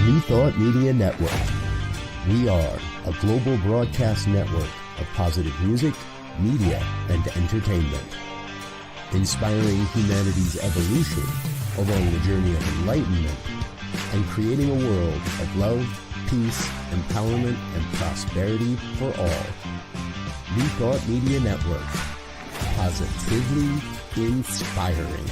New Thought Media Network. We are a global broadcast network of positive music, media, and entertainment, inspiring humanity's evolution along the journey of enlightenment and creating a world of love, peace, empowerment, and prosperity for all. New Thought Media Network. Positively inspiring.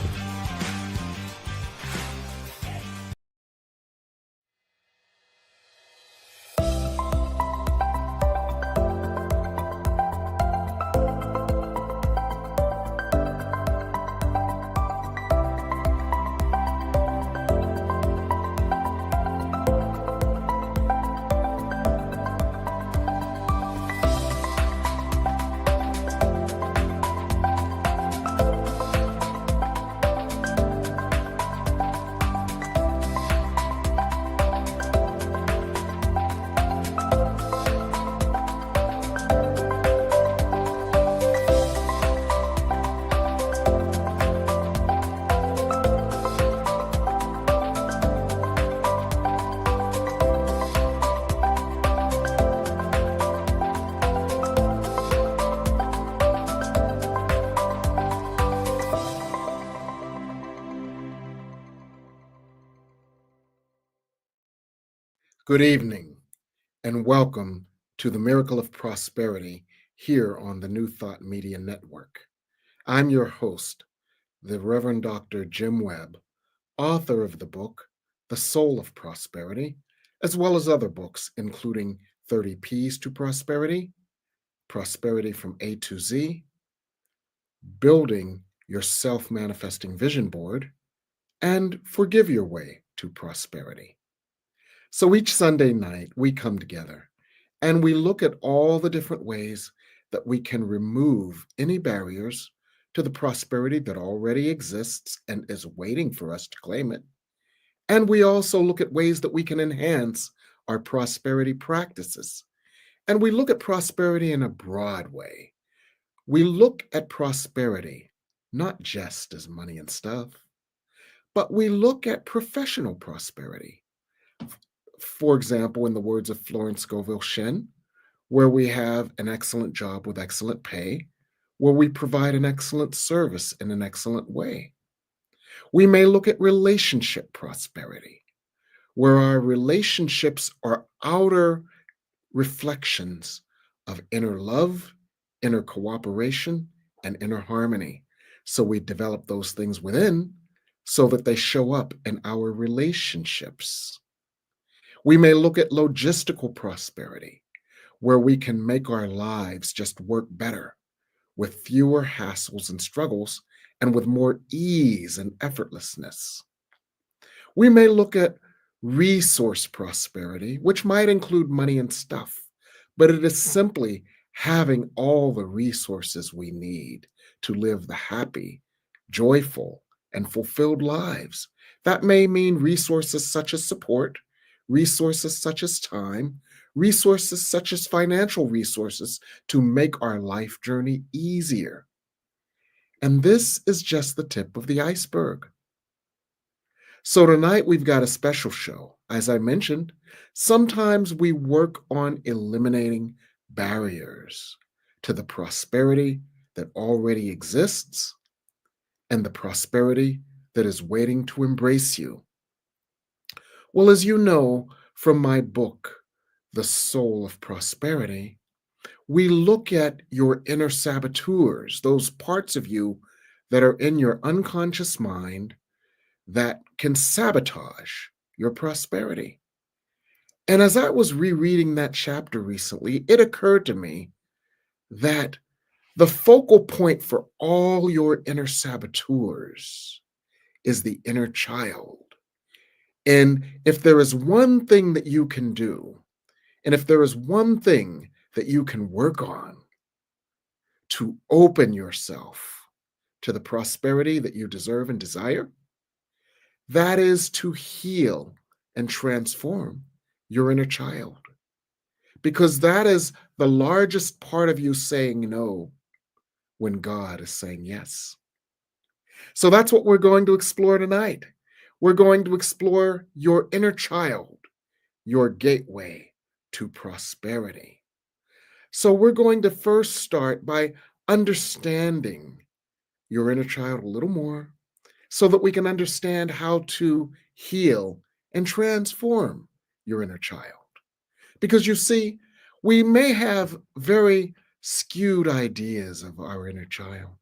Good evening, and welcome to the Miracle of Prosperity here on the New Thought Media Network. I'm your host, the Reverend Dr. Jim Webb, author of the book, The Soul of Prosperity, as well as other books, including 30 P's to Prosperity, Prosperity from A to Z, Building Your Self-Manifesting Vision Board, and Forgive Your Way to Prosperity. So each Sunday night, we come together and we look at all the different ways that we can remove any barriers to the prosperity that already exists and is waiting for us to claim it. And we also look at ways that we can enhance our prosperity practices. And we look at prosperity in a broad way. We look at prosperity not just as money and stuff, but we look at professional prosperity. For example, in the words of Florence Scovel Shinn, where we have an excellent job with excellent pay, where we provide an excellent service in an excellent way. We may look at relationship prosperity, where our relationships are outer reflections of inner love, inner cooperation, and inner harmony. So we develop those things within so that they show up in our relationships. We may look at logistical prosperity, where we can make our lives just work better with fewer hassles and struggles and with more ease and effortlessness. We may look at resource prosperity, which might include money and stuff, but it is simply having all the resources we need to live the happy, joyful, and fulfilled lives. That may mean resources such as support, resources such as time, resources such as financial resources to make our life journey easier. And this is just the tip of the iceberg. So tonight we've got a special show. As I mentioned, sometimes we work on eliminating barriers to the prosperity that already exists and the prosperity that is waiting to embrace you. Well, as you know from my book, The Soul of Prosperity, we look at your inner saboteurs, those parts of you that are in your unconscious mind that can sabotage your prosperity. And as I was rereading that chapter recently, it occurred to me that the focal point for all your inner saboteurs is the inner child. And if there is one thing that you can do, and if there is one thing that you can work on to open yourself to the prosperity that you deserve and desire, that is to heal and transform your inner child. Because that is the largest part of you saying no when God is saying yes. So that's what we're going to explore tonight. We're going to explore your inner child your gateway to prosperity. So, we're going to first start by understanding your inner child a little more so that we can understand how to heal and transform your inner child. Because you see, we may have very skewed ideas of our inner child,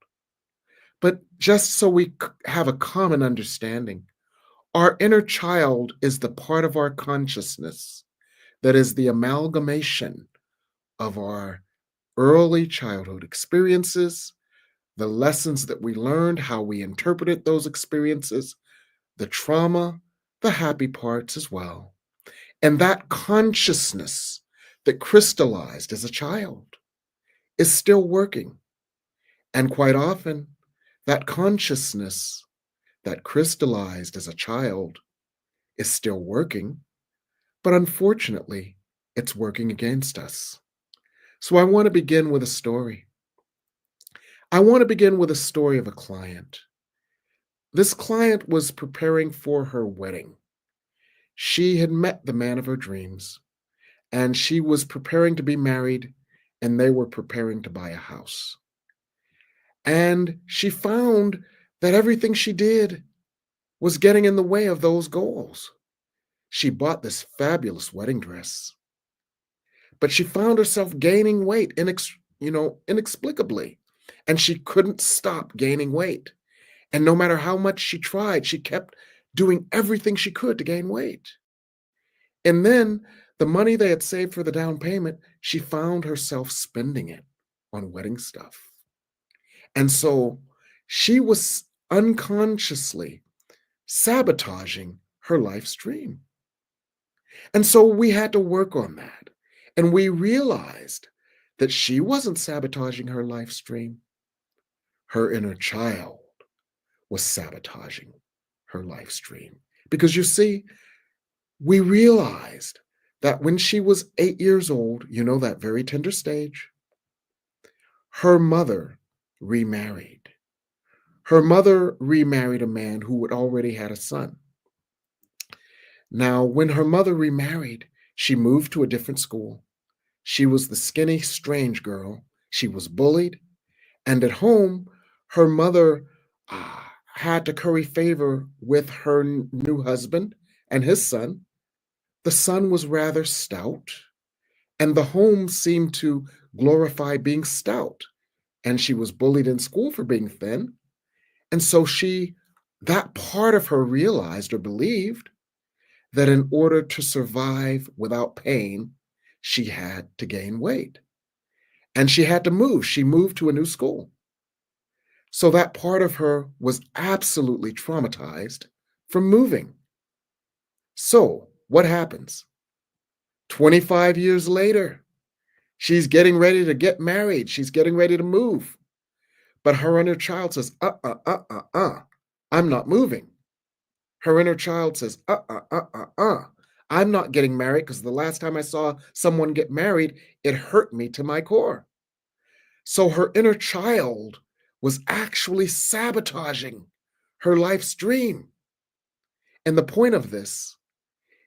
but just so we have a common understanding, our inner child is the part of our consciousness that is the amalgamation of our early childhood experiences, the lessons that we learned, how we interpreted those experiences, the trauma, the happy parts as well. And that consciousness that crystallized as a child is still working. And quite often, that consciousness that crystallized as a child is still working, but unfortunately, it's working against us. So I want to begin with a story. I want to begin with a story of a client. This client was preparing for her wedding. She had met the man of her dreams, and she was preparing to be married, and they were preparing to buy a house. And she found that everything she did was getting in the way of those goals. She bought this fabulous wedding dress, but she found herself gaining weight inexplicably, and she couldn't stop gaining weight. And no matter how much she tried, she kept doing everything she could to gain weight. And then the money they had saved for the down payment, she found herself spending it on wedding stuff. And so she was unconsciously sabotaging her life's dream. And so we had to work on that. And we realized that she wasn't sabotaging her life's dream. Her inner child was sabotaging her life's dream. Because you see, we realized that when she was 8 years old, that very tender stage, her mother remarried. Her mother remarried a man who had already had a son. Now, when her mother remarried, she moved to a different school. She was the skinny, strange girl. She was bullied. And at home, her mother had to curry favor with her new husband and his son. The son was rather stout, and the home seemed to glorify being stout. And she was bullied in school for being thin. And so that part of her realized or believed that in order to survive without pain, she had to gain weight. And she had to move. She moved to a new school. So that part of her was absolutely traumatized from moving. So what happens? 25 years later, she's getting ready to get married. She's getting ready to move. But her inner child says, I'm not moving. Her inner child says, I'm not getting married because the last time I saw someone get married, it hurt me to my core. So her inner child was actually sabotaging her life's dream. And the point of this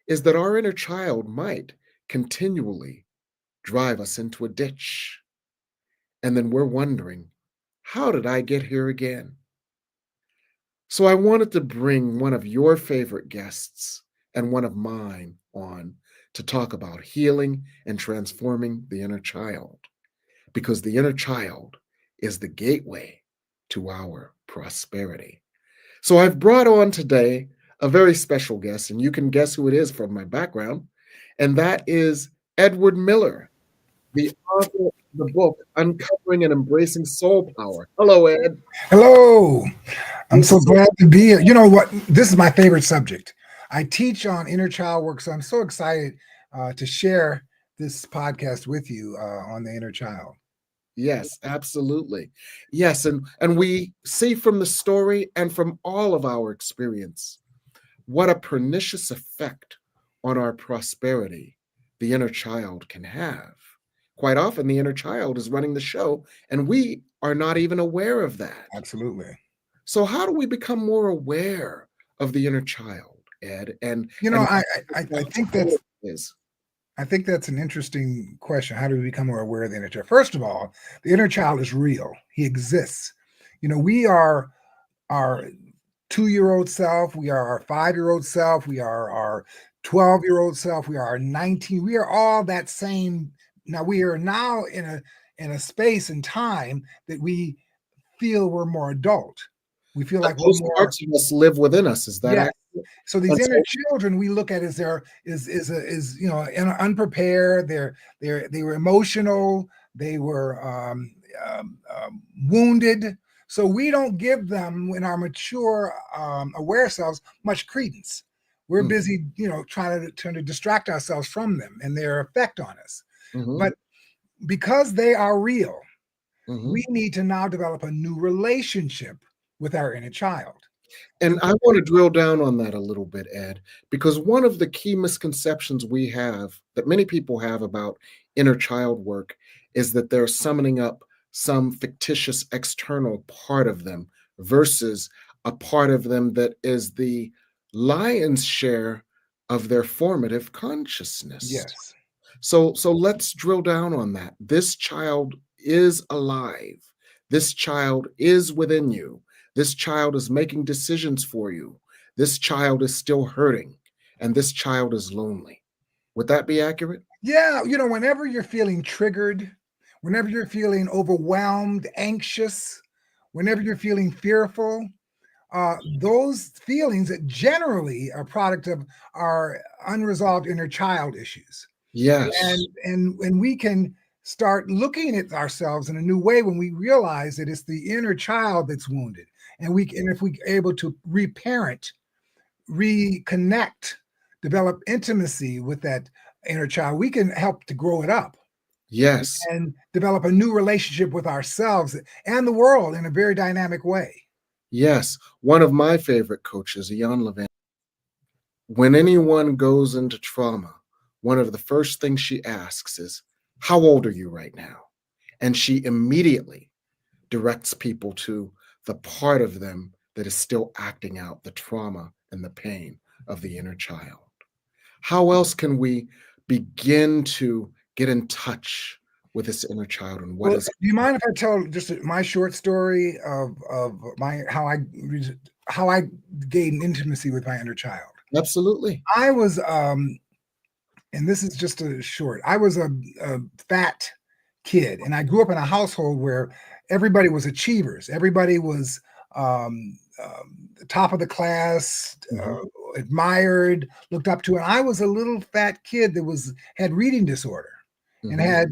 is that our inner child might continually drive us into a ditch. And then we're wondering, how did I get here again? So I wanted to bring one of your favorite guests and one of mine on to talk about healing and transforming the inner child, because the inner child is the gateway to our prosperity. So I've brought on today a very special guest, and you can guess who it is from my background, and that is Edward Miller, the author of the book, Uncovering and Embracing Soul Power. Hello, Ed. Hello. I'm so glad to be here. You know what? This is my favorite subject. I teach on inner child work, so I'm so excited to share this podcast with you on the inner child. Yes, absolutely. Yes, and we see from the story and from all of our experience what a pernicious effect on our prosperity the inner child can have. Quite often, the inner child is running the show, and we are not even aware of that. Absolutely. So, how do we become more aware of the inner child, Ed? I think that's is? I think that's an interesting question. How do we become more aware of the inner child? First of all, the inner child is real. He exists. We are our 2-year-old self, we are our 5-year-old self, we are our 12-year-old self, we are our 19. We are all that same. Now we are now in a space and time that we feel we're more adult. We feel But like we're those more. parts of us live within us. Is that Yes. accurate? So these And inner so, children we look at as unprepared. They were emotional. They were wounded. So we don't give them, in our mature, aware selves, much credence. We're mm, busy, trying to distract ourselves from them and their effect on us. mhm, But because they are real, mhm. we need to now develop a new relationship with our inner child. And And I want to drill down on that a little bit, Ed, because one of the key misconceptions we have that many people have about inner child work is that they're summoning up some fictitious external part of them versus a part of them that is the lion's share of their formative consciousness. yes. So let's drill down on that. This child is alive. This child is within you. This child is making decisions for you. This child is still hurting, and this child is lonely. Would that be accurate? Yeah, whenever you're feeling triggered, whenever you're feeling overwhelmed, anxious, whenever you're feeling fearful, those feelings that generally are a product of our unresolved inner child issues. Yes. And we can start looking at ourselves in a new way when we realize that it's the inner child that's wounded. And if we able to reparent, reconnect, develop intimacy with that inner child, we can help to grow it up Yes. and develop a new relationship with ourselves and the world in a very dynamic way. Yes. One of my favorite coaches, Jan Levin, when anyone goes into trauma, one of the first things she asks is, "How old are you right now?" And she immediately directs people to the part of them that is still acting out the trauma and the pain of the inner child. How else can we begin to get in touch with this inner child and what Well, is do you mind if I tell just my short story of my how I gained intimacy with my inner child? absolutely? I was and this is just a short. I was a fat kid, and I grew up in a household where everybody was achievers. Everybody was the top of the class, Mhm, admired, looked up to. And I was a little fat kid that had reading disorder. And mhm,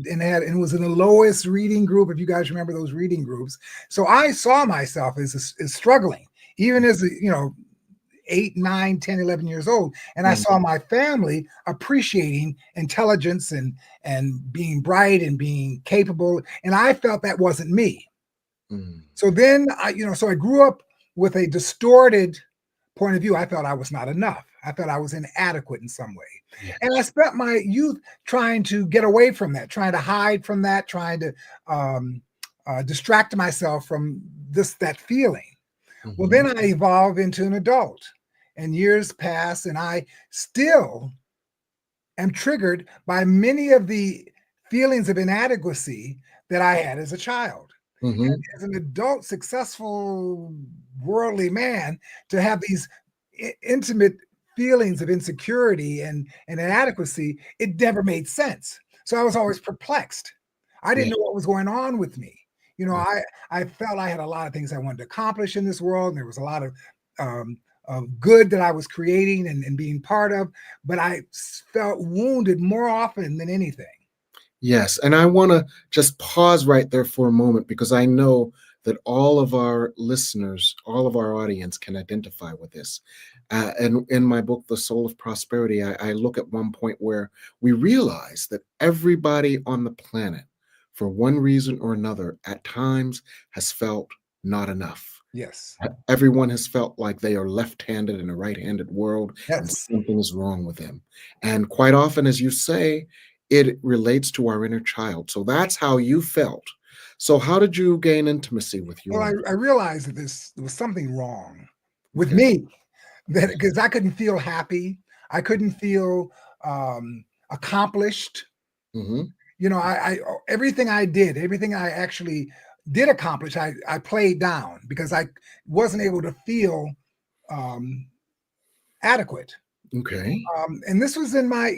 and was in the lowest reading group, if you guys remember those reading groups. So I saw myself as struggling, even as 8, 9, 10, 11 years old. And I mhm, saw my family appreciating intelligence and being bright and being capable. And I felt that wasn't me. mhm. So then so I grew up with a distorted point of view. I felt I was not enough. I felt I was inadequate in some way. And I Yes. spent my youth trying to get away from that, trying to hide from that, trying to distract myself from that feeling. Well, Mhm, then I evolve into an adult, and years pass, and I still am triggered by many of the feelings of inadequacy that I had as a child. mhm. As an adult, successful, worldly man, to have these intimate feelings of insecurity and inadequacy, it never made sense. So I was always perplexed. I Yeah. didn't know what was going on with me. You know, Mm. I felt I had a lot of things I wanted to accomplish in this world, and there was a lot of good that I was creating and being part of, but I felt wounded more often than anything. Yes, and I wanna just pause right there for a moment because I know that all of our listeners, all of our audience can identify with this. And in my book, The Soul of Prosperity, I look at one point where we realize that everybody on the planet, for one reason or another, at times has felt not enough. Yes. Everyone has felt like they are left-handed in a right-handed world and Yes. something is wrong with them. And quite often, as you say, it relates to our inner child. So that's how you felt. So how did you gain intimacy with Well, your inner I realized that there was something wrong with okay. me, that because I couldn't feel happy, I couldn't feel accomplished. Hmm. You know, everything I did, everything I actually did accomplish, I played down because I wasn't able to feel um, adequate. Okay. And this was in my,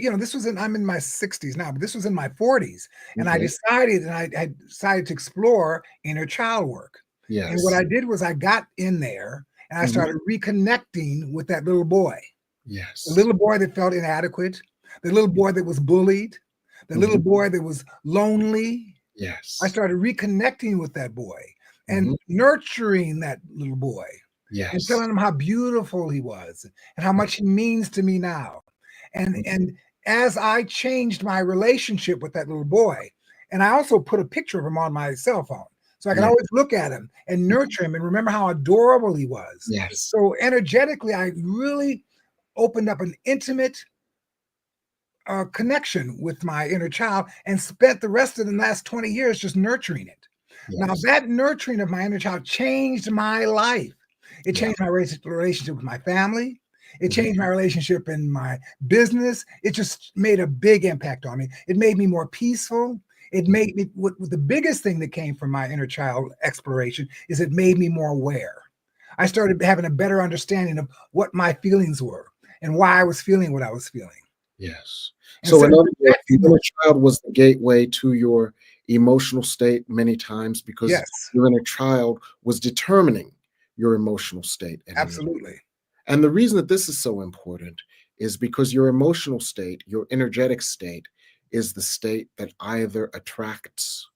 I'm in my 60s now, but this was in my 40s. And Okay. I decided to explore inner child work. And what Yes. I did was I got in there and I Mhm. started reconnecting with that little boy, the Yes. little boy that felt inadequate, the little boy that was bullied, the little Mhm. boy that was lonely. I Yes. started reconnecting with that boy and Mhm. nurturing that little boy and Yes. telling him how beautiful he was and how much he means to me now. Mhm. And as I changed my relationship with that little boy, and I also put a picture of him on my cell phone so I can Yeah. always look at him and nurture him and remember how adorable he was. Yes. So energetically, I really opened up an intimate connection with my inner child and spent the rest of the last 20 years just nurturing it. Now, Yes. that nurturing of my inner child changed my life. It Yeah. changed my relationship with my family. It Mhm. changed my relationship in my business. It just made a big impact on me. It made me more peaceful. It Mhm. made me, what the biggest thing that came from my inner child exploration is it made me more aware. I started having a better understanding of what my feelings were and why I was feeling what I was feeling. Yes. So Instead in of other words, the reacting inner child was the gateway to your emotional state many times because yes, your inner child was determining your emotional state at any. absolutely. And the reason that this is so important is because your emotional state, your energetic state, is the state that either attracts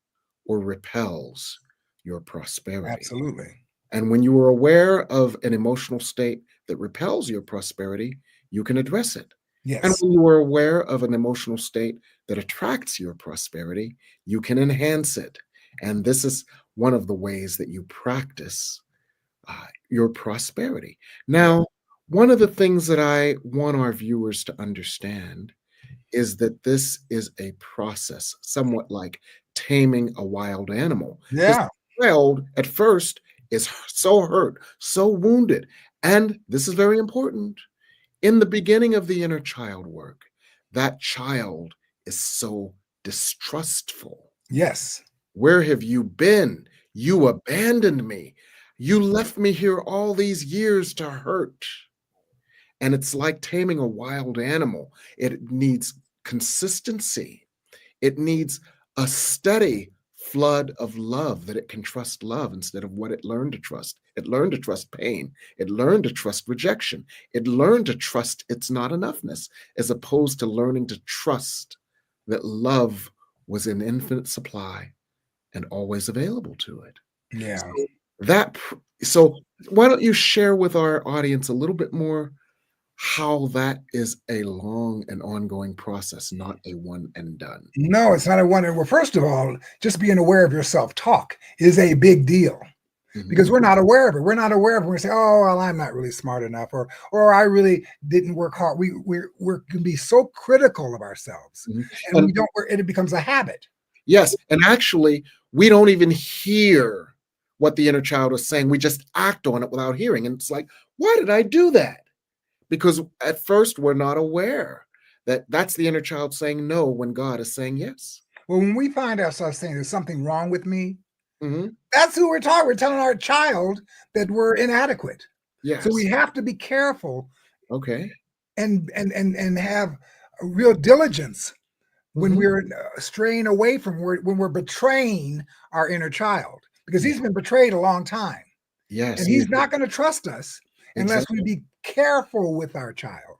or repels your prosperity. Absolutely. And when you are aware of an emotional state that repels your prosperity, you can address it. And Yes. when you are aware of an emotional state that attracts your prosperity, you can enhance it. And this is one of the ways that you practice your prosperity. Yeah. Now, one of the things that I want our viewers to understand is that this is a process, somewhat like taming a wild animal. Because Yeah. the child at first is so hurt, so wounded. And this is very important. In the beginning of the inner child work, that child is so distrustful. Yes. Where have you been? You abandoned me. You left me here all these years to hurt. And it's like taming a wild animal. It needs consistency. It needs a steady flood of love that it can trust love instead of what it learned to trust. It learned to trust pain. It learned to trust rejection. It learned to trust its not enoughness, as opposed to learning to trust that love was in infinite supply and always available to it. Yeah. So so why don't you share with our audience a little bit more how that is a long and ongoing process, not a one and done. No, it's not a wonder. Well, first of all, just being aware of your self-talk is a big deal because Mhm. we're not aware of it. We're not aware of it. We say, "Oh, well, I'm not really smart enough," or "I really didn't work hard." We can be so critical of ourselves, Mhm. and And we don't. It becomes a habit. yes, and actually, we don't even hear what the inner child is saying. We just act on it without hearing. And it's like, why did I do that? Because at first we're not aware that that's the inner child saying no when God is saying yes. Well, when we find ourselves saying there's something wrong with me, Mhm. that's who we're talking. We're telling our child that we're inadequate. So we Yes. have to be careful Okay. and have a real diligence when Mhm. we're straying away from when we're betraying our inner child because Yeah. he's been betrayed a long time Yes, and he is he's not going to trust us unless we exactly. be careful with our child.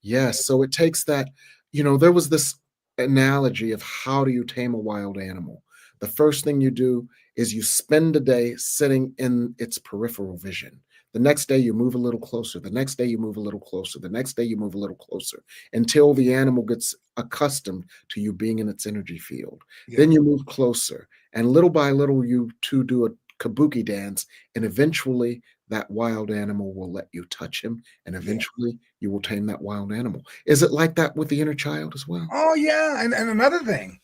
Yes, so it takes that there was this analogy of how do you tame a wild animal? The first thing you do is you spend a day sitting in its peripheral vision. The next day you move a little closer. The next day you move a little closer. The next day you move a little closer until the animal gets accustomed to you being in its energy field. Yeah. Then you move closer, and little by little you two do a kabuki dance, and eventually that wild animal will let you touch him, and Yeah. eventually you will tame that wild animal. Is it like that with the inner child as well? Oh yeah, and another thing,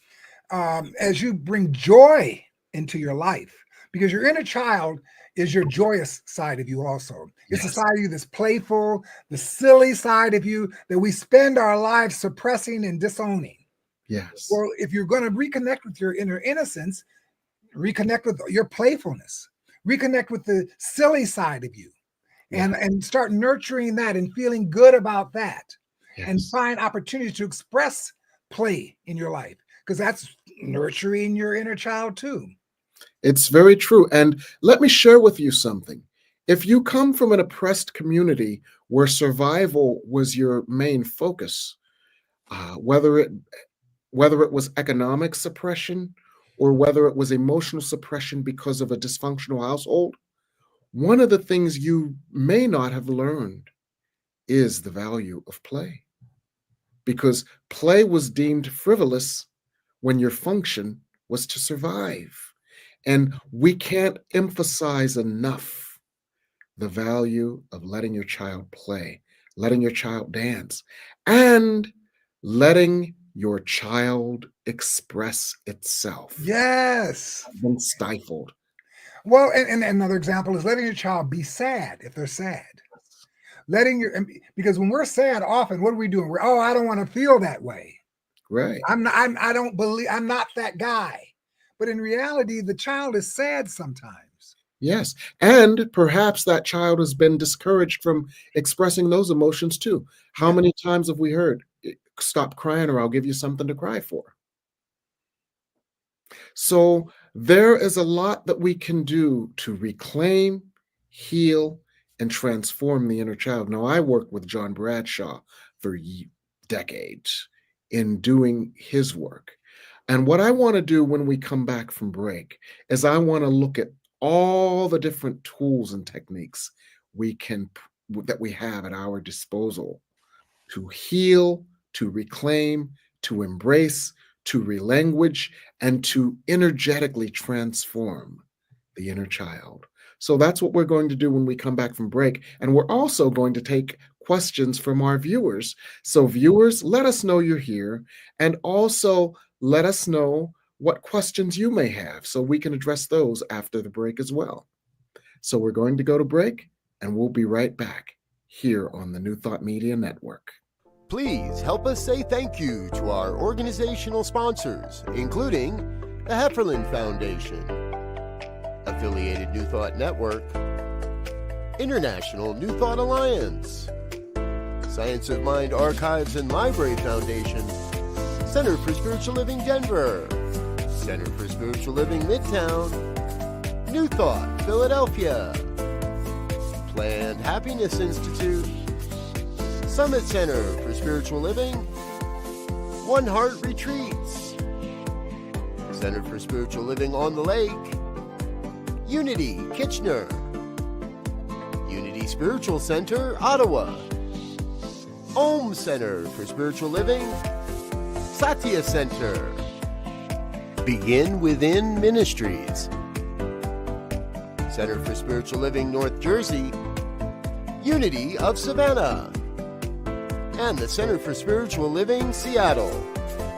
as you bring joy into your life, because your inner child is your joyous side of you also. It's the Yes. side of you that's playful, the silly side of you that we spend our lives suppressing and disowning. Yes. Well, if you're going to reconnect with your inner innocence, reconnect with your playfulness, reconnect with the silly side of you, Yeah. and start nurturing that and feeling good about that, and Yes. find opportunities to express play in your life, because that's nurturing your inner child too. It's very true. And let me share with you something. If you come from an oppressed community where survival was your main focus, whether it was economic suppression or whether it was emotional suppression because of a dysfunctional household, one of the things you may not have learned is the value of play, because play was deemed frivolous when your function was to survive. And we can't emphasize enough the value of letting your child play, letting your child dance, and letting your child express itself. Yes. Been stifled. Well, and another example is letting your child be sad if they're sad. Because when we're sad, often what are we doing? I don't want to feel that way. Right. I don't believe I'm not that guy. But in reality, the child is sad sometimes. Yes. And perhaps that child has been discouraged from expressing those emotions too. How many times have we heard, stop crying or I'll give you something to cry for? So there is a lot that we can do to reclaim, heal, and transform the inner child. Now, I worked with John Bradshaw for decades in doing his work. And what I want to do when we come back from break is I want to look at all the different tools and techniques that we have at our disposal to heal, to reclaim, to embrace, to relanguage, and to energetically transform the inner child. So that's what we're going to do when we come back from break. And we're also going to take questions from our viewers. So viewers, let us know you're here, and also let us know what questions you may have so we can address those after the break as well. So we're going to go to break, and we'll be right back here on the New Thought Media Network. Please help us say thank you to our organizational sponsors, including the Hefferland Foundation, Affiliated New Thought Network, International New Thought Alliance, Science of Mind Archives and Library Foundation, Center for Spiritual Living Denver, Center for Spiritual Living Midtown, New Thought Philadelphia, Planned Happiness Institute, Summit Center for Spiritual Living, One Heart Retreats, Center for Spiritual Living on the Lake, Unity Kitchener, Unity Spiritual Center, Ottawa, Om Center for Spiritual Living, Satya Center, Begin Within Ministries, Center for Spiritual Living North Jersey, Unity of Savannah, and the Center for Spiritual Living Seattle,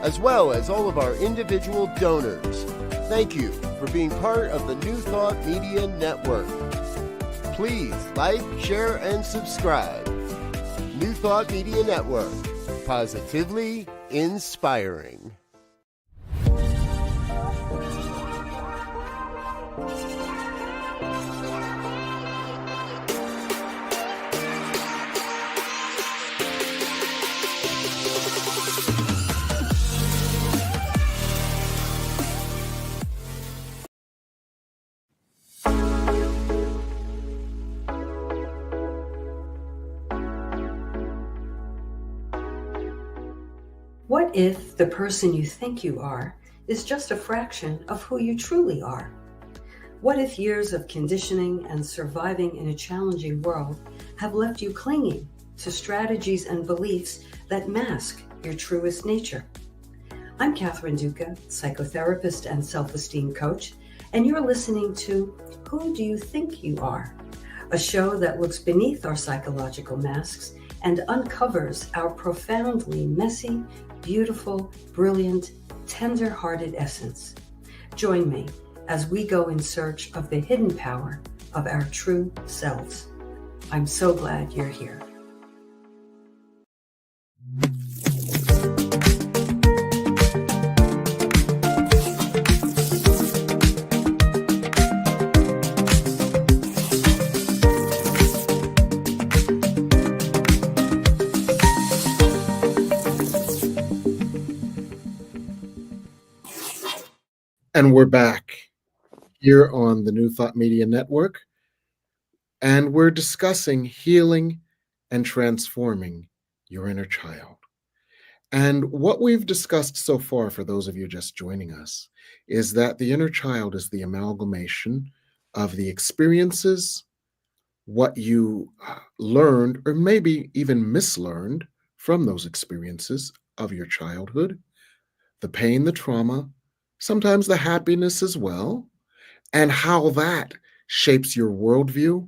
as well as all of our individual donors. Thank you for being part of the New Thought Media Network. Please like, share, and subscribe. New Thought Media Network, positively inspiring. What if the person you think you are is just a fraction of who you truly are? What if years of conditioning and surviving in a challenging world have left you clinging to strategies and beliefs that mask your truest nature? I'm Catherine Duca, psychotherapist and self-esteem coach, and you're listening to Who Do You Think You Are? A show that looks beneath our psychological masks and uncovers our profoundly messy, beautiful, brilliant, tender-hearted essence. Join me as we go in search of the hidden power of our true selves. I'm so glad you're here. And we're back here on the New Thought Media Network, and we're discussing healing and transforming your inner child. And what we've discussed so far, for those of you just joining us, is that the inner child is the amalgamation of the experiences, what you learned, or maybe even mislearned from those experiences of your childhood, the pain, the trauma, sometimes the happiness as well, and how that shapes your worldview,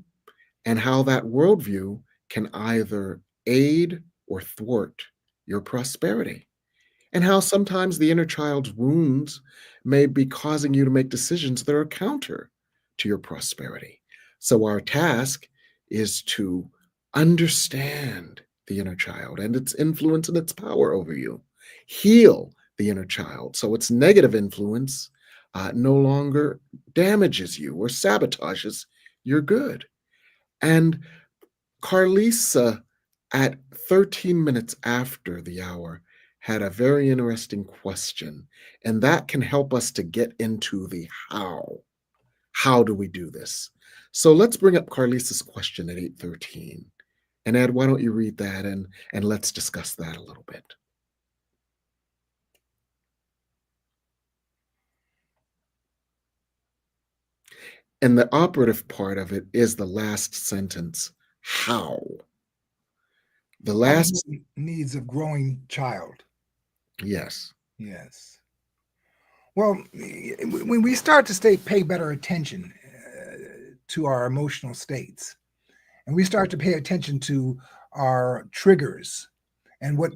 and how that worldview can either aid or thwart your prosperity, and how sometimes the inner child's wounds may be causing you to make decisions that are counter to your prosperity. So, our task is to understand the inner child and its influence and its power over you, heal the inner child so its negative influence no longer damages you or sabotages your good. And Carlisa, at 13 minutes after the hour, had a very interesting question, and that can help us to get into the how. How do we do this? So let's bring up Carlisa's question at 8:13. And Ed, why don't you read that, and let's discuss that a little bit. And the operative part of it is the last sentence, how. The last, Needs of growing child. yes. Yes. Well, when we start to pay better attention to our emotional states, and we start to pay attention to our triggers and what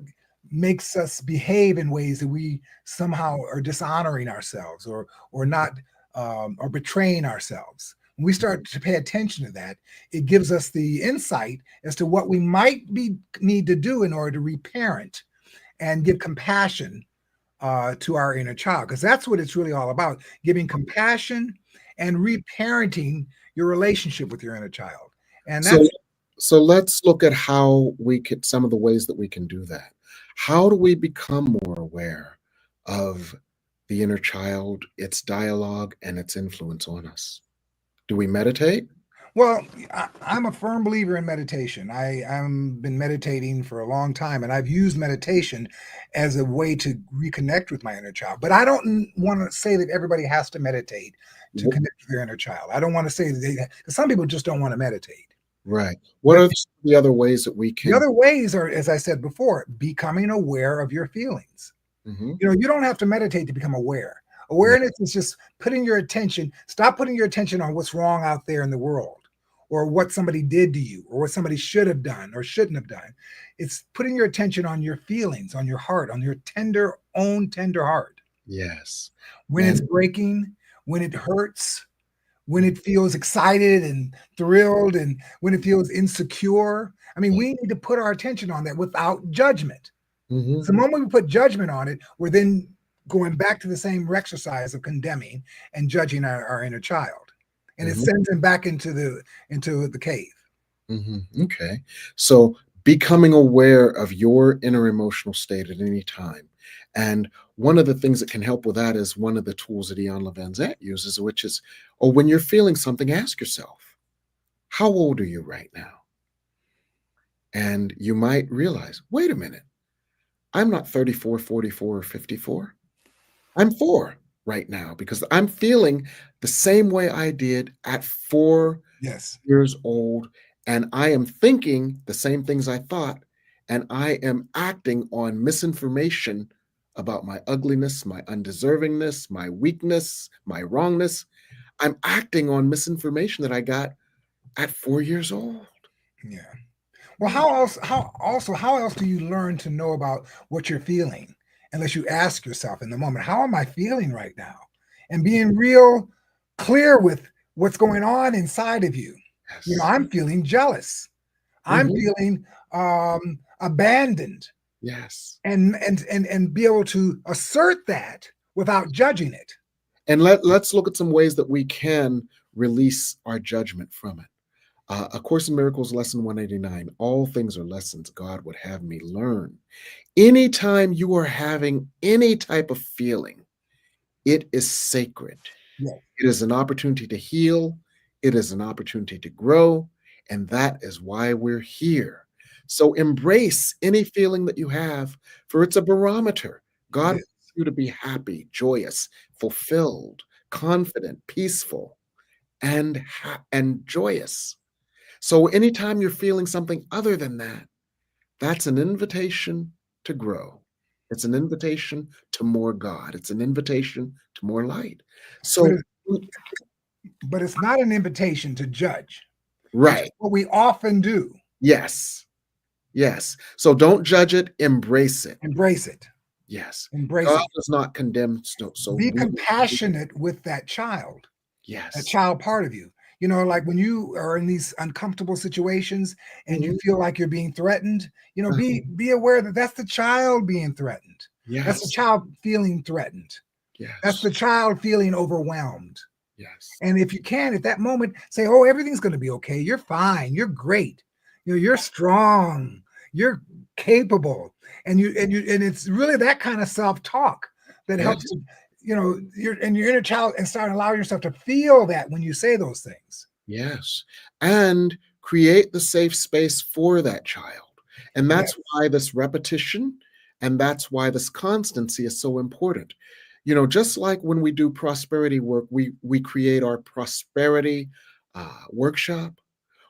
makes us behave in ways that we somehow are dishonoring ourselves or not or betraying ourselves. When we start to pay attention to that, it gives us the insight as to what we might need to do in order to reparent and give compassion to our inner child, because that's what it's really all about: giving compassion and reparenting your relationship with your inner child. And that's So let's look at how we could, some of the ways that we can do that. How do we become more aware of the inner child, its dialogue, and its influence on us? Do we meditate? Well, I'm a firm believer in meditation. I've been meditating for a long time, and I've used meditation as a way to reconnect with my inner child. But I don't want to say that everybody has to meditate to connect with their inner child. I don't want to say that because some people just don't want to meditate. Right. What are the other ways that we can? The other ways are, as I said before, becoming aware of your feelings. You know, you don't have to meditate to become aware. Awareness is just putting your attention, stop putting your attention on what's wrong out there in the world, or what somebody did to you, or what somebody should have done or shouldn't have done. It's putting your attention on your feelings, on your heart, on your tender heart. Yes. When it's breaking, when it hurts, when it feels excited and thrilled, and when it feels insecure. I mean, we need to put our attention on that without judgment. The moment we put judgment on it, we're then going back to the same exercise of condemning and judging our inner child. And it sends him back into the cave. Okay. So becoming aware of your inner emotional state at any time. And one of the things that can help with that is one of the tools that Ian Levanzant uses, which is, when you're feeling something, ask yourself, how old are you right now? And you might realize, wait a minute, I'm not 34, 44, or 54. I'm 4 right now, because I'm feeling the same way I did at 4 years old. And I am thinking the same things I thought. And I am acting on misinformation about my ugliness, my undeservingness, my weakness, my wrongness. I'm acting on misinformation that I got at 4 years old. Yeah. Well, how else do you learn to know about what you're feeling unless you ask yourself in the moment, how am I feeling right now? And being real clear with what's going on inside of you. You know, Yes. I'm feeling jealous. I'm Mhm. feeling abandoned, Yes. and be able to assert that without judging it. And let's look at some ways that we can release our judgment from it. A Course in Miracles, lesson 189. All things are lessons God would have me learn. Anytime you are having any type of feeling, it is sacred. Yeah. It is an opportunity to heal. It is an opportunity to grow. And that is why we're here. So embrace any feeling that you have, for it's a barometer. God Yeah. wants you to be happy, joyous, fulfilled, confident, peaceful, and joyous. So anytime you're feeling something other than that, that's an invitation to grow. It's an invitation to more God. It's an invitation to more light. But So, it's not an invitation to judge, which is right. what we often do. Yes. Yes. So don't judge it, embrace it. Embrace it. Yes. Embrace God it. does not condemn. So Be we, compassionate with that child yes. part of you. You know, like when you are in these uncomfortable situations and you Mhm. feel like you're being threatened, you know, Uh-huh. be aware that that's the child being threatened. That's the Yes. child feeling threatened. That's Yes. the child feeling overwhelmed. Yes. And if you can, at that moment, say, "Oh, everything's going to be okay. You're fine. You're great. You know, you're strong. You're capable." And it's really that kind of self-talk that Yes. helps to, you know, your inner child, and start allowing yourself to feel that when you say those things. Yes. And create the safe space for that child. And Yeah. that's why this repetition and that's why this constancy is so important. Just like when we do prosperity work, we create our prosperity workshop.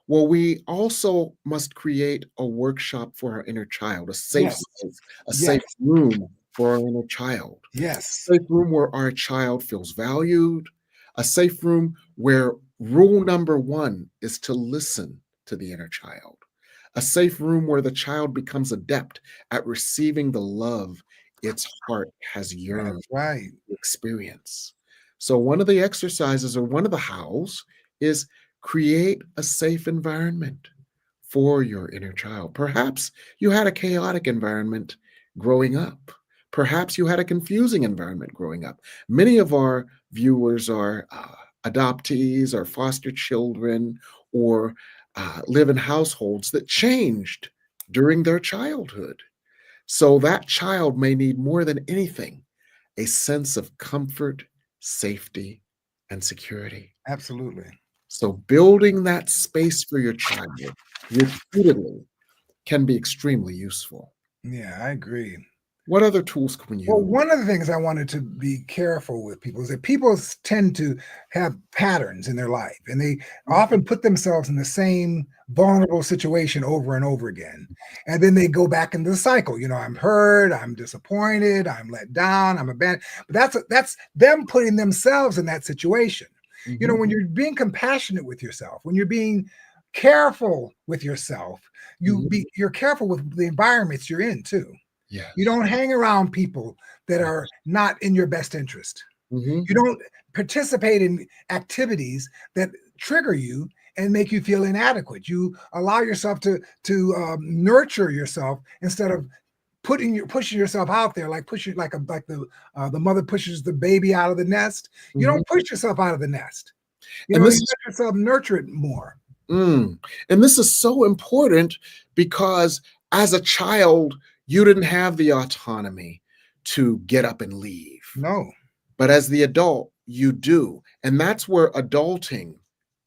Well, we also must create a workshop for our inner child, a safe Yes. space, a Yes. safe room for our inner child. Yes. Safe room where our child feels valued, a safe room where rule number one is to listen to the inner child, a safe room where the child becomes adept at receiving the love its heart has yearned That's right. to experience. So, one of the exercises or one of the hows is create a safe environment for your inner child. Perhaps you had a chaotic environment growing up. Perhaps you had a confusing environment growing up. Many of our viewers are adoptees or foster children or live in households that changed during their childhood. So that child may need more than anything a sense of comfort, safety, and security. Absolutely. So building that space for your child repeatedly can be extremely useful. Yeah, I agree. What other tools can Well, you? one of the things I wanted to be careful with people is that people tend to have patterns in their life, and they often put themselves in the same vulnerable situation over and over again. And then they go back into the cycle. You know, I'm hurt, I'm disappointed, I'm let down, I'm abandoned. But that's them putting themselves in that situation. You know, Mhm, when you're being compassionate with yourself, when you're being careful with yourself, mhm. you're careful with the environments you're in too. You Yes. don't hang around people that are not in your best interest. Mhm, You don't participate in activities that trigger you and make you feel inadequate. You allow yourself to nurture yourself instead of pushing yourself out there, like pushing like the mother pushes the baby out of the nest. You mhm. don't push yourself out of the nest. You And know, this you is let yourself nurture it more. mm, and this is so important because as a child, you didn't have the autonomy to get up and leave. No. But as the adult, you do. And that's where adulting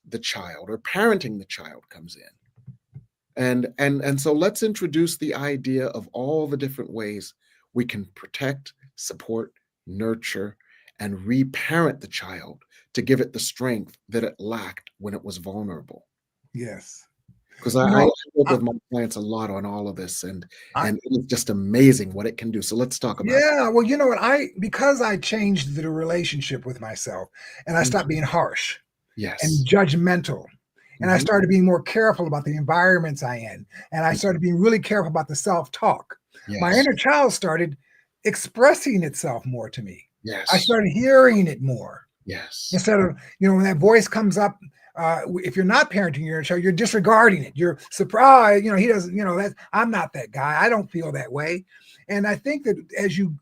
the child or parenting the child comes in. And so let's introduce the idea of all the different ways we can protect, support, nurture, and reparent the child to give it the strength that it lacked when it was vulnerable. Yes. Because You I know, work I, with my clients a lot on all of this, and I and it's just amazing what it can do. So let's talk about Yeah, well, you know what? Because I changed the relationship with myself, and I it. stopped being harsh and Yes. judgmental, and I Mhm. started being more careful about the environments I in, and I started being really careful about the self-talk. My Yes. inner child started expressing itself more to me. I Yes. started hearing it more. Yes. Instead of, when that voice comes up, if you're not parenting your child, you're disregarding it. You're surprised, he doesn't, I'm not that guy. I don't feel that way. And I think that as you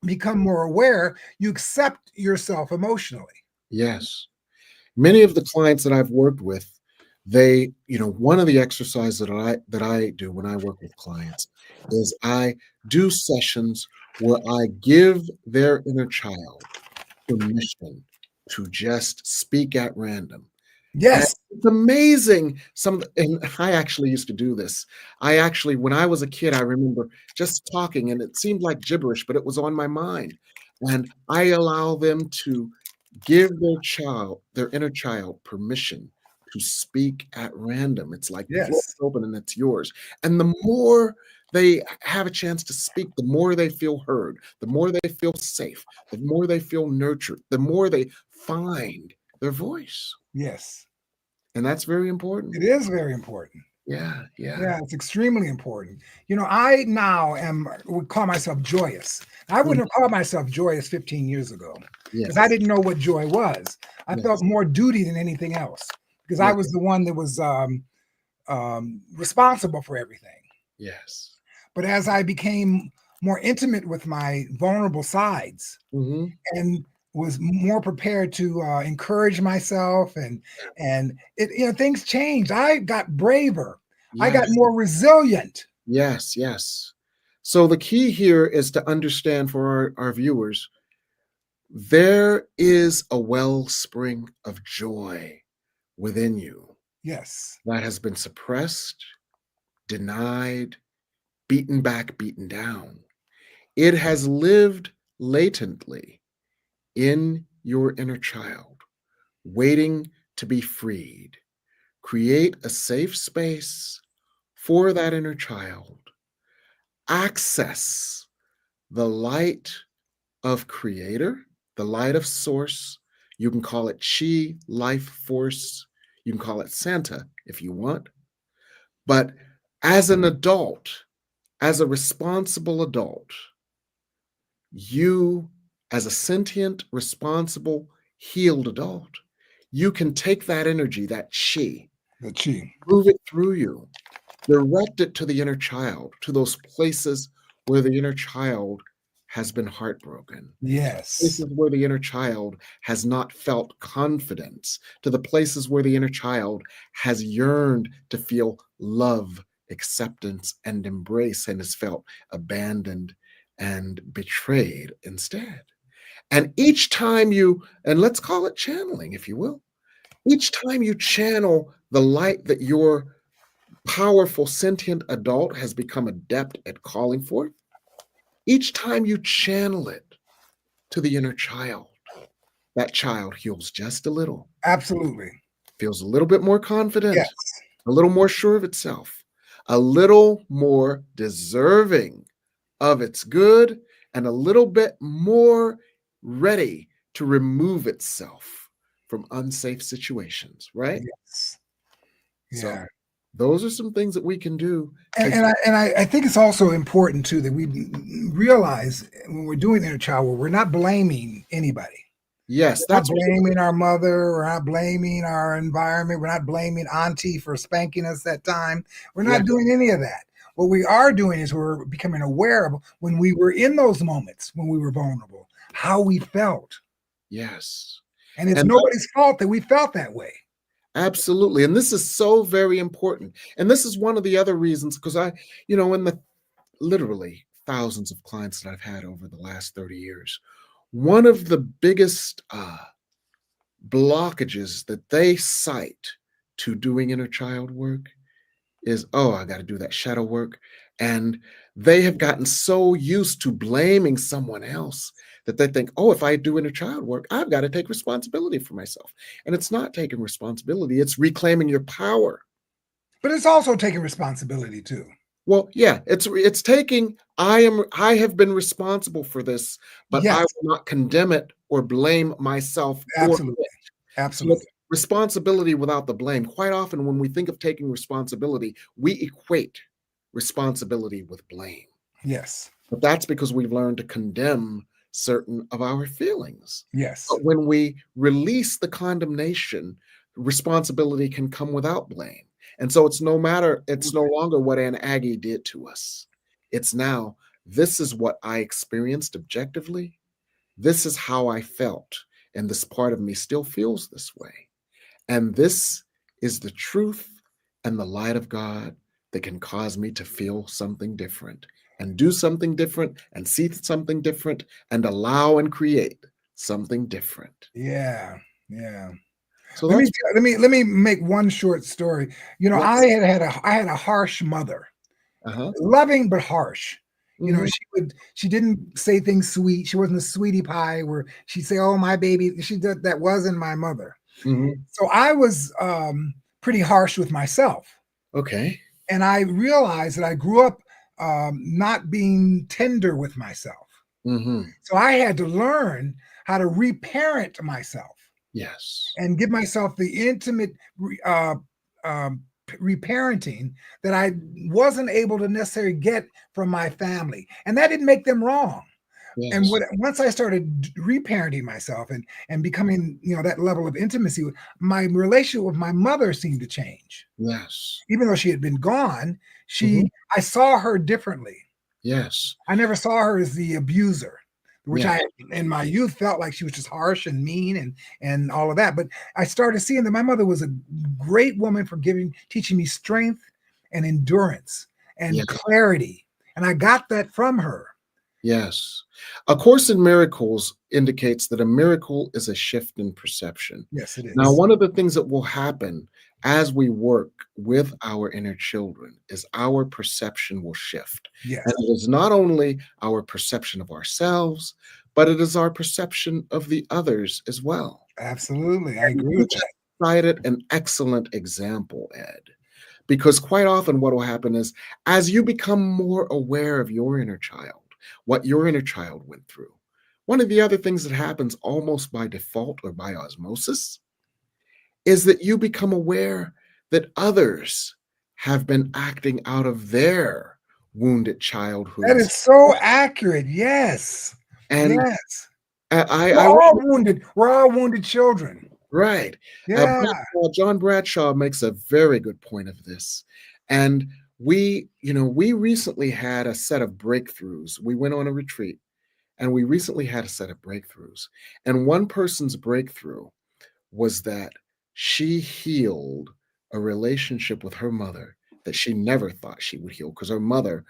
become more aware, you accept yourself emotionally. Yes. Many of the clients that I've worked with, they, one of the exercises that I do when I work with clients is I do sessions where I give their inner child permission to just speak at random. And Yes. it's amazing. And I actually used to do this. When I was a kid, I remember just talking, and it seemed like gibberish, but it was on my mind. And I allow them to give their inner child, permission to speak at random. It's like the floor is Yes. open and it's yours. And the more they have a chance to speak, the more they feel heard, the more they feel safe, the more they feel nurtured, the more they find their voice. Yes. And that's very important. It is very important. Yeah, yeah. Yeah, it's extremely important. I now would call myself joyous. I wouldn't have called myself joyous 15 years ago because I Yes, didn't know what joy was. I yes, felt more duty than anything else because I yes, was the one that was responsible for everything. yes. But as I became more intimate with my vulnerable sides Mhm. and was more prepared to encourage myself and things changed. I got braver. I got Yes, more resilient. yes, yes. So the key here is to understand for our viewers, there is a wellspring of joy within you Yes. that has been suppressed, denied, beaten back, beaten down. It has lived latently in your inner child, waiting to be freed. Create a safe space for that inner child. Access the light of Creator, the light of Source. You can call it Chi, life force. You can call it Santa if you want. But as an adult, as a responsible adult, you, as a sentient, responsible, healed adult, you can take that energy, that Chi, The chi. move it through you, direct it to the inner child, to those places where the inner child has been heartbroken, Yes. places where the inner child has not felt confidence, to the places where the inner child has yearned to feel love, acceptance, and embrace, and has felt abandoned and betrayed instead. And each time and let's call it channeling, if you will, each time you channel the light that your powerful sentient adult has become adept at calling forth, each time you channel it to the inner child, that child heals just a little, Absolutely. feels a little bit more confident, Yes. a little more sure of itself, a little more deserving of its good, and a little bit more ready to remove itself from unsafe situations, right? Yes. So Yeah. those are some things that we can do to, And I think it's also important too that we realize when we're doing inner child work, we're not blaming anybody. yes, We're not that's blaming our mother. We're not blaming our environment. We're not blaming auntie for spanking us that time. We're yeah, not doing any of that. What we are doing is we're becoming aware of when we were in those moments when we were vulnerable, how we felt. yes. And it's And nobody's fault that we felt that way. absolutely. And this is so very important. And this is one of the other reasons, because in the literally thousands of clients that I've had over the last 30 years, one of the biggest blockages that they cite to doing inner child work is, oh, I got to do that shadow work. And they have gotten so used to blaming someone else that they think, oh, if I do inner child work, I've got to take responsibility for myself. And it's not taking responsibility, it's reclaiming your power. But it's also taking responsibility too. Well, yeah, it's taking, I have been responsible for this, but I Yes, will not condemn it or blame myself for absolutely. it. So Absolutely. it's responsibility without the blame. Quite often when we think of taking responsibility, we equate responsibility with blame. Yes. But that's because we've learned to condemn certain of our feelings. Yes. But when we release the condemnation, responsibility can come without blame. And so it's no longer what Aunt Aggie did to us. It's now, this is what I experienced objectively. This is how I felt. And this part of me still feels this way. And this is the truth and the light of God that can cause me to feel something different and do something different and see something different and allow and create something different. Yeah. Yeah. So Let that's let me make one short story. You know, yes. I had a harsh mother, Uh-huh. loving but harsh. You know, Mhm. she didn't say things sweet. She wasn't a sweetie pie where she'd say, "Oh, my baby." That wasn't my mother. Mhm. So I was pretty harsh with myself. Okay. And I realized that I grew up not being tender with myself. Mhm. So I had to learn how to reparent myself Yes. and give myself the intimate reparenting that I wasn't able to necessarily get from my family. And that didn't make them wrong. And Yes. once I started reparenting myself and becoming, you know, that level of intimacy, my relationship with my mother seemed to change. Yes. Even though she had been gone, Mhm. I saw her differently. Yes. I never saw her as the abuser, which Yeah. I in my youth felt like she was just harsh and mean and all of that. But I started seeing that my mother was a great woman for teaching me strength and endurance Yeah. and clarity. And I got that from her. Yes. A Course in Miracles indicates that a miracle is a shift in perception. Yes, it Now, is. one of the things that will happen as we work with our inner children is our perception will shift. Yes, And it is not only our perception of ourselves, but it is our perception of the others as well. absolutely. I And agree you with just that. cited an excellent example, Ed, because quite often what will happen is as you become more aware of your inner child, what your inner child went through, one of the other things that happens almost by default or by osmosis is that you become aware that others have been acting out of their wounded That childhoods. is so accurate. Yes. And Yes. I remember, We're all wounded children. right. Yeah. John Bradshaw makes a very good point of this. And we recently had a set of breakthroughs. We went on a retreat and we recently had a set of breakthroughs. And one person's breakthrough was that she healed a relationship with her mother that she never thought she would heal because her mother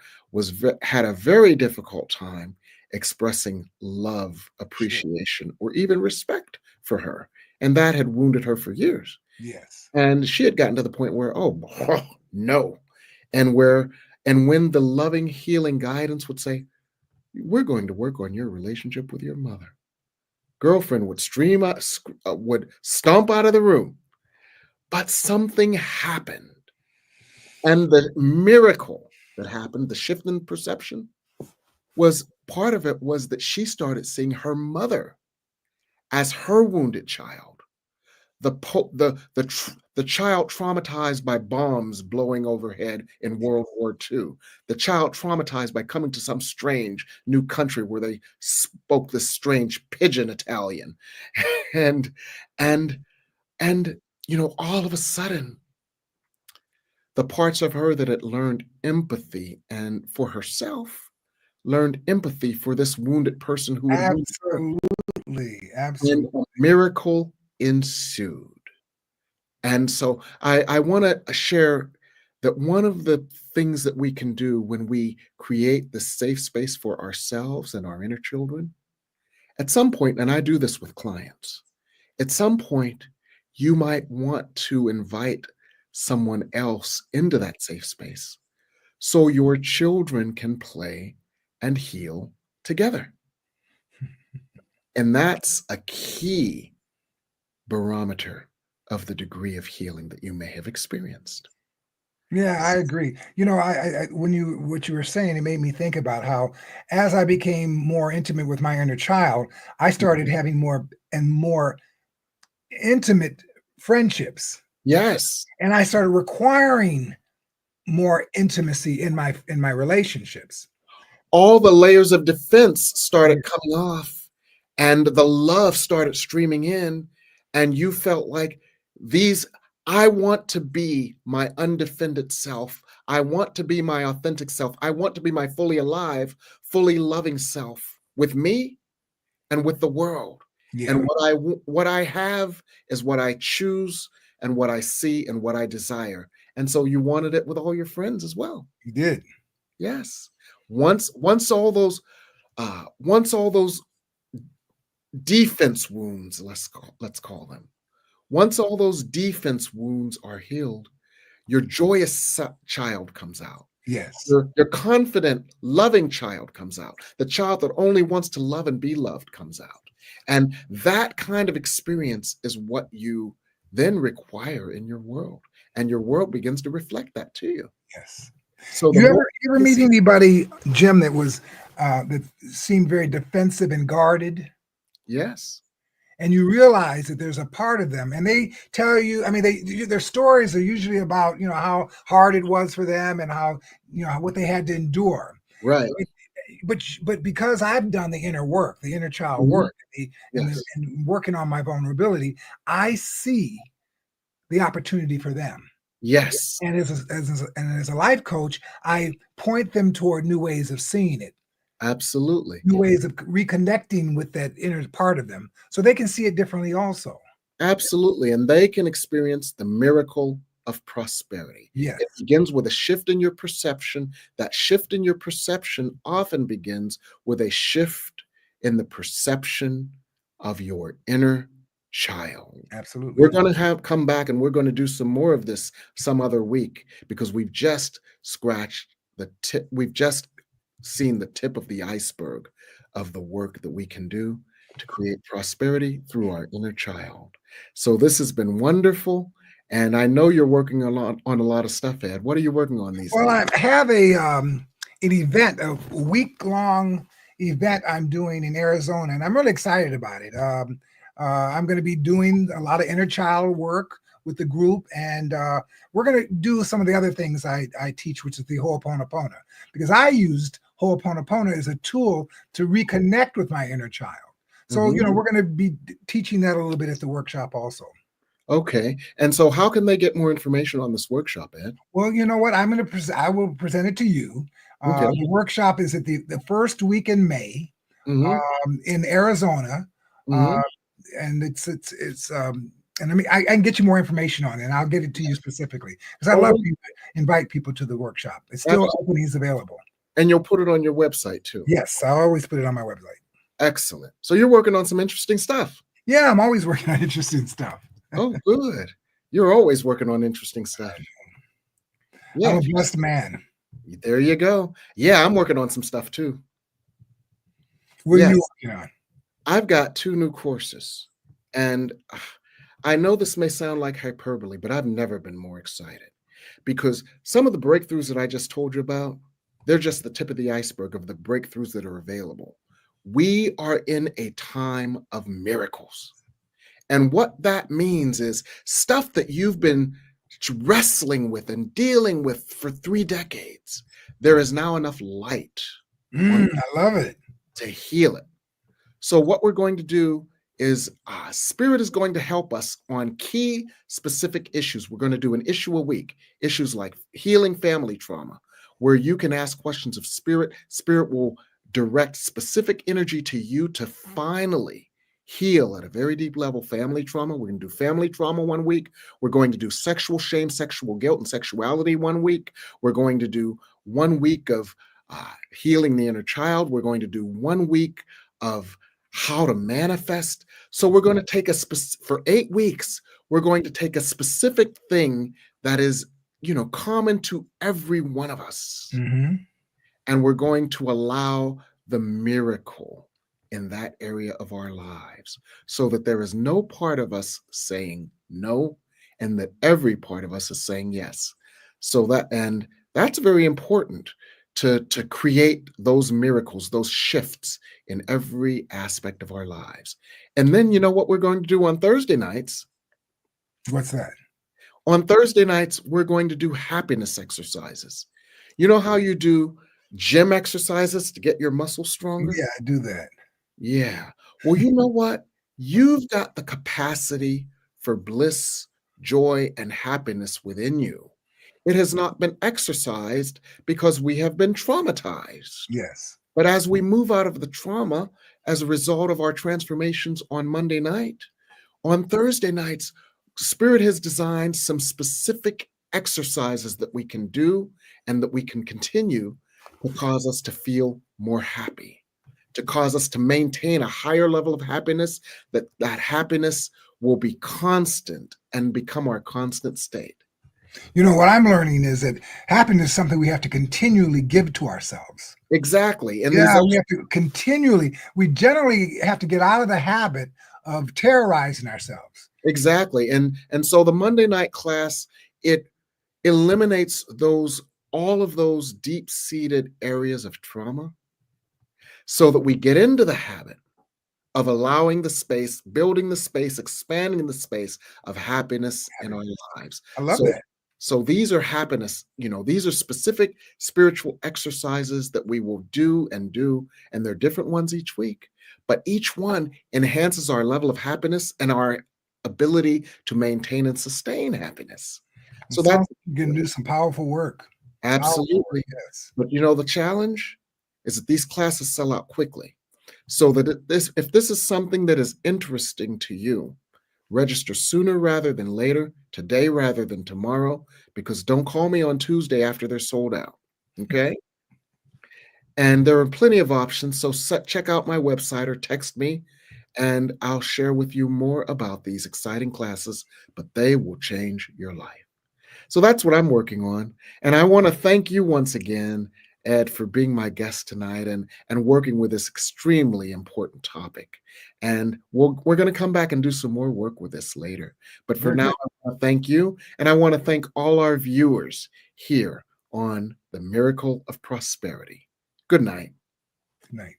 had a very difficult time expressing love, Sure. appreciation, or even respect for her, and that had wounded her for years. Yes. And she had gotten to the point where, oh, no, and when the loving, healing guidance would say, "We're going to work on your relationship with your mother," girlfriend would would stomp out of the room. But something happened. And the miracle that happened, the shift in perception, was part of it was that she started seeing her mother as her wounded child, the child traumatized by bombs blowing overhead in World War II, the child traumatized by coming to some strange new country where they spoke this strange pidgin Italian, and and and all of a sudden the parts of her that had learned empathy and for herself learned empathy for this wounded person who had wounded her, Absolutely. and Absolutely. a miracle ensued. And so I want to share that one of the things that we can do when we create the safe space for ourselves and our inner children, at some point, and I do this with clients, at some point, you might want to invite someone else into that safe space so your children can play and heal together. And that's a key barometer of the degree of healing that you may have experienced. Yeah, I agree. You know, what you were saying, it made me think about how as I became more intimate with my inner child, I started having more and more intimate friendships, Yes. and I started requiring more intimacy in my relationships. all the layers of defense started coming off, and the love started streaming in, and you felt like I want to be my undefended self. I want to be my authentic self. I want to be my fully alive, fully loving self with me and with the world. Yeah. And what I have is what I choose and what I see and what I desire. And so you wanted it with all your friends as well. You did. Yes. Once all those defense wounds, let's call them. Once all those defense wounds are healed, your joyous child comes out. Yes. Your confident, loving child comes out. The child that only wants to love and be loved comes out. And that kind of experience is what you then require in your world. And your world begins to reflect that to you. Yes. So You ever meet anybody, Jim, that was that seemed very defensive and guarded? Yes. And you realize that there's a part of them, and they tell you, I mean, their stories are usually about, how hard it was for them and how, what they had to endure. Right. But because I've done the inner work, the inner child Mhm. work, Yes. and working on my vulnerability, I see the opportunity for them. Yes. And as a life coach, I point them toward new ways of seeing it, Absolutely. new ways of reconnecting with that inner part of them, so they can see it differently also. Absolutely. And they can experience the miracle of prosperity. Yes. It begins with a shift in your perception. That shift in your perception often begins with a shift in the perception of your inner child. Absolutely. We're going to come back and we're going to do some more of this some other week, because we've just scratched the tip. We've just seen the tip of the iceberg of the work that we can do to create prosperity through our inner child. So this has been wonderful. And I know you're working on a lot of stuff, Ed. What are you working on these Well, days? I have an event, a week-long event I'm doing in Arizona, and I'm really excited about it. I'm going to be doing a lot of inner child work with the group, and we're going to do some of the other things I teach, which is the Ho'oponopono, because I used Ho'oponopono as a tool to reconnect with my inner child. So, we're going to be teaching that a little bit at the workshop also. Okay. And so how can they get more information on this workshop, Ed? Well, you know what? I will present it to you. Okay. The workshop is at the first week in May in Arizona. And it's and I can get you more information on it, and I'll get it to you specifically, because I love to invite people to the workshop. It's still openings available. And you'll put it on your website too. Yes, I always put it on my website. Excellent. So you're working on some interesting stuff. Yeah, I'm always working on interesting stuff. Oh, good. You're always working on interesting stuff. Yeah. I'm a blessed man. There you go. Yeah, I'm working on some stuff too. What are you working on? I've got 2 new courses, and I know this may sound like hyperbole, but I've never been more excited, because some of the breakthroughs that I just told you about, they're just the tip of the iceberg of the breakthroughs that are available. We are in a time of miracles. And what that means is stuff that you've been wrestling with and dealing with for 3 decades. There is now enough light I love it. to heal it. So what we're going to do is Spirit is going to help us on key specific issues. We're going to do an issue a week, issues like healing family trauma, where you can ask questions of Spirit. Spirit will direct specific energy to you to finally heal at a very deep level family trauma. We're going to do family trauma 1 week. We're going to do sexual shame, sexual guilt, and sexuality 1 week. We're going to do 1 week of healing the inner child. We're going to do 1 week of how to manifest. So we're going to take for 8 weeks, we're going to take a specific thing that is, common to every one of us. And we're going to allow the miracle in that area of our lives, so that there is no part of us saying no, and that every part of us is saying yes. And that's very important to create those miracles, those shifts in every aspect of our lives. And then, you know what we're going to do on Thursday nights? What's that? On Thursday nights, we're going to do happiness exercises. You know how you do gym exercises to get your muscles stronger? Yeah, I do that. Yeah. Well, you know what? You've got the capacity for bliss, joy, and happiness within you. It has not been exercised because we have been traumatized. Yes. But as we move out of the trauma as a result of our transformations on Monday night, on Thursday nights, Spirit has designed some specific exercises that we can do and that we can continue to cause us to feel more happy, to cause us to maintain a higher level of happiness, that happiness will be constant and become our constant state. You know, what I'm learning is that happiness is something we have to continually give to ourselves. Exactly. And Yeah, we have to continually, we generally have to get out of the habit of terrorizing ourselves. exactly. And so the Monday night class, it eliminates all of those deep-seated areas of trauma so that we get into the habit of allowing the space, building the space, expanding the space of happiness in our lives. I love So, that. so these are happiness, these are specific spiritual exercises that we will do, and they're different ones each week. But each one enhances our level of happiness and our ability to maintain and sustain happiness. It So that's sounds like you can do some powerful work. Powerful work, absolutely. yes. But the challenge is that these classes sell out quickly. So that if this is something that is interesting to you, register sooner rather than later, today rather than tomorrow, because don't call me on Tuesday after they're sold out. Okay? And there are plenty of options. So check out my website or text me, and I'll share with you more about these exciting classes, but they will change your life. So that's what I'm working on. And I want to thank you once again, Ed, for being my guest tonight and working with this extremely important topic. And we're going to come back and do some more work with this later. But for Very now, good. I want to thank you. And I want to thank all our viewers here on The Miracle of Prosperity. Good night. Good night.